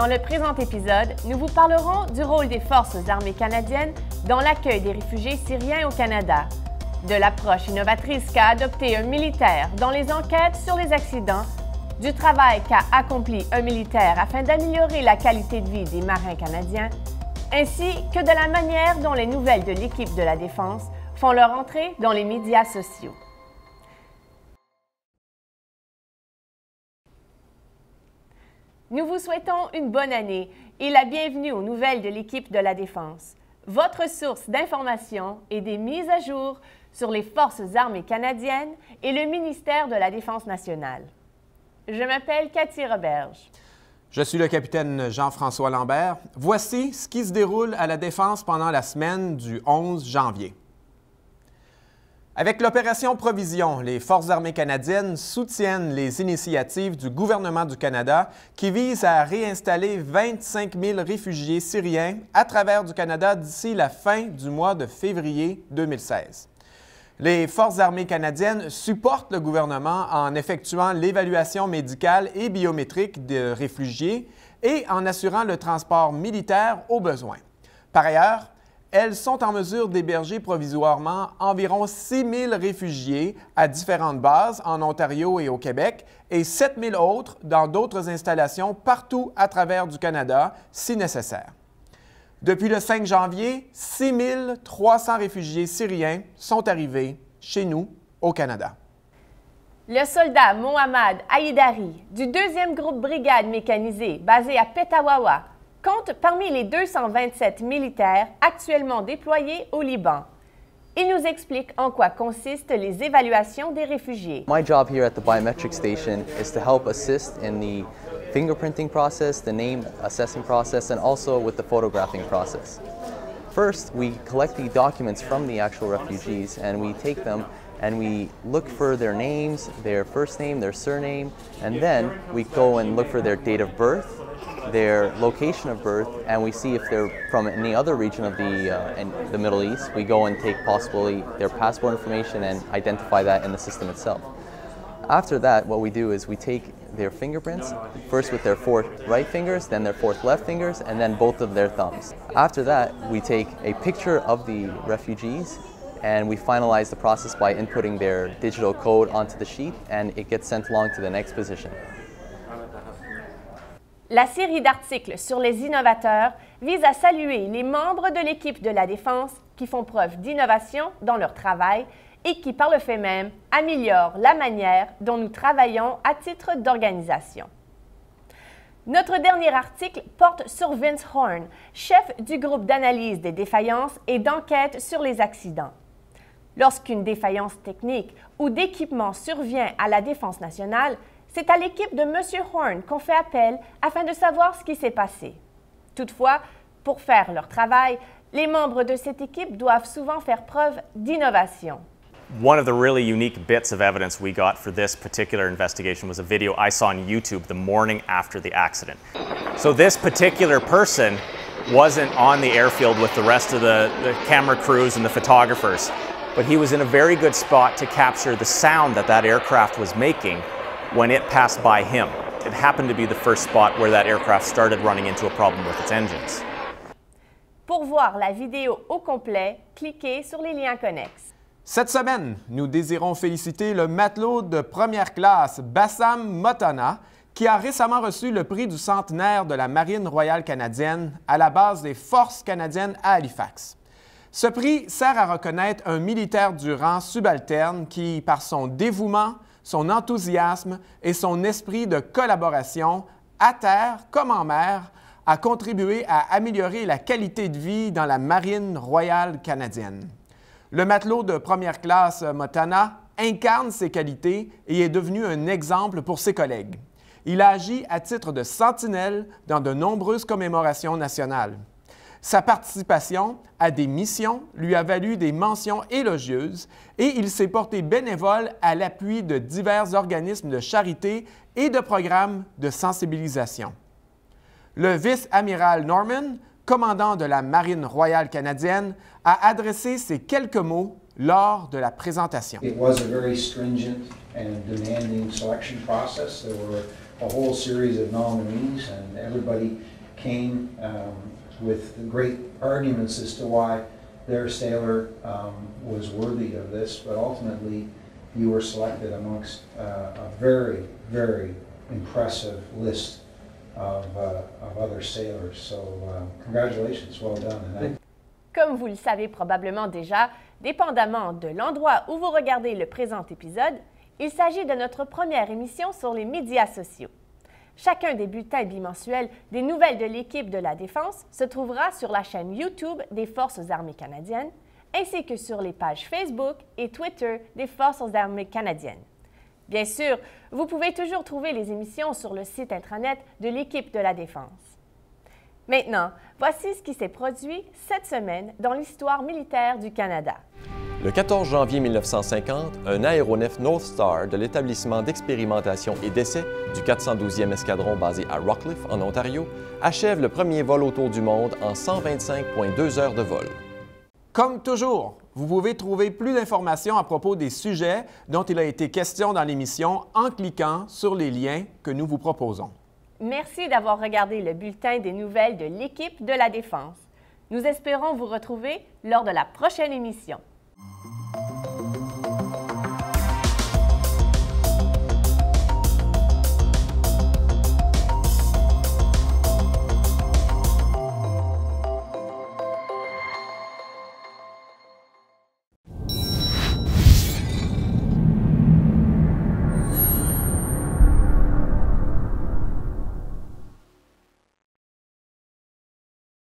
Dans le présent épisode, nous vous parlerons du rôle des Forces armées canadiennes dans l'accueil des réfugiés syriens au Canada, de l'approche innovatrice qu'a adoptée un militaire dans les enquêtes sur les accidents, du travail qu'a accompli un militaire afin d'améliorer la qualité de vie des marins canadiens, ainsi que de la manière dont les nouvelles de l'équipe de la Défense font leur entrée dans les médias sociaux. Nous vous souhaitons une bonne année et la bienvenue aux nouvelles de l'équipe de la Défense, votre source d'informations et des mises à jour sur les Forces armées canadiennes et le ministère de la Défense nationale. Je m'appelle Cathy Roberge. Je suis le capitaine Jean-François Lambert. Voici ce qui se déroule à la Défense pendant la semaine du 11 janvier. Avec l'opération Provision, les Forces armées canadiennes soutiennent les initiatives du gouvernement du Canada qui visent à réinstaller 25 000 réfugiés syriens à travers du Canada d'ici la fin du mois de février 2016. Les Forces armées canadiennes supportent le gouvernement en effectuant l'évaluation médicale et biométrique de réfugiés et en assurant le transport militaire au besoin. Par ailleurs, elles sont en mesure d'héberger provisoirement environ 6 000 réfugiés à différentes bases en Ontario et au Québec et 7 000 autres dans d'autres installations partout à travers du Canada, si nécessaire. Depuis le 5 janvier, 6 300 réfugiés syriens sont arrivés chez nous, au Canada. Le soldat Mohamed Haïdari, du 2e groupe brigade mécanisée basé à Petawawa, compte parmi les 227 militaires actuellement déployés au Liban. Il nous explique en quoi consistent les évaluations des réfugiés. My job here at the biometric station is to help assist in the fingerprinting process, the name assessing process, and also with the photographing process. First, we collect the documents from the actual refugees and we take them and we look for their names, their first name, their surname, and then we go and look for their date of birth, their location of birth, and we see if they're from any other region of the Middle East. We go and take possibly their passport information and identify that in the system itself. After that, what we do is we take their fingerprints, first with their 4 right fingers, then their 4 left fingers, and then both of their thumbs. After that, we take a picture of the refugees and we finalize the process by inputting their digital code onto the sheet and it gets sent along to the next position. La série d'articles sur les innovateurs vise à saluer les membres de l'équipe de la Défense qui font preuve d'innovation dans leur travail et qui, par le fait même, améliorent la manière dont nous travaillons à titre d'organisation. Notre dernier article porte sur Vince Horn, chef du groupe d'analyse des défaillances et d'enquête sur les accidents. Lorsqu'une défaillance technique ou d'équipement survient à la Défense nationale, c'est à l'équipe de M. Horn qu'on fait appel afin de savoir ce qui s'est passé. Toutefois, pour faire leur travail, les membres de cette équipe doivent souvent faire preuve d'innovation. One of the really unique bits of evidence we got for this particular investigation was a video I saw on YouTube the morning after the accident. So this particular person wasn't on the airfield with the rest of the camera crews and the photographers, but he was in a very good spot to capture the sound that aircraft was making when it passed by him. It happened to be the first spot where that aircraft started running into a problem with its engines. Pour voir la vidéo au complet, cliquez sur les liens connexes. Cette semaine, nous désirons féliciter le matelot de première classe Bassam Motana qui a récemment reçu le prix du centenaire de la Marine royale canadienne à la base des Forces canadiennes à Halifax. Ce prix sert à reconnaître un militaire du rang subalterne qui, par son dévouement, son enthousiasme et son esprit de collaboration, à terre comme en mer, a contribué à améliorer la qualité de vie dans la Marine royale canadienne. Le matelot de première classe Motana incarne ses qualités et est devenu un exemple pour ses collègues. Il a agi à titre de sentinelle dans de nombreuses commémorations nationales. Sa participation à des missions lui a valu des mentions élogieuses et il s'est porté bénévole à l'appui de divers organismes de charité et de programmes de sensibilisation. Le vice-amiral Norman, commandant de la Marine royale canadienne, a adressé ces quelques mots lors de la présentation. It was a very stringent and demanding selection process. There were a whole series of nominees, and everybody came with great arguments as to why their sailor was worthy of this, but ultimately you were selected amongst a very, very impressive list of other sailors. So congratulations, well done. Comme vous le savez probablement déjà, dépendamment de l'endroit où vous regardez le présent épisode, il s'agit de notre première émission sur les médias sociaux. Chacun des bulletins bimensuels des nouvelles de l'équipe de la Défense se trouvera sur la chaîne YouTube des Forces armées canadiennes, ainsi que sur les pages Facebook et Twitter des Forces armées canadiennes. Bien sûr, vous pouvez toujours trouver les émissions sur le site intranet de l'équipe de la Défense. Maintenant, voici ce qui s'est produit cette semaine dans l'histoire militaire du Canada. Le 14 janvier 1950, un aéronef North Star de l'établissement d'expérimentation et d'essai du 412e escadron basé à Rockcliffe, en Ontario, achève le premier vol autour du monde en 125,2 heures de vol. Comme toujours, vous pouvez trouver plus d'informations à propos des sujets dont il a été question dans l'émission en cliquant sur les liens que nous vous proposons. Merci d'avoir regardé le bulletin des nouvelles de l'équipe de la Défense. Nous espérons vous retrouver lors de la prochaine émission.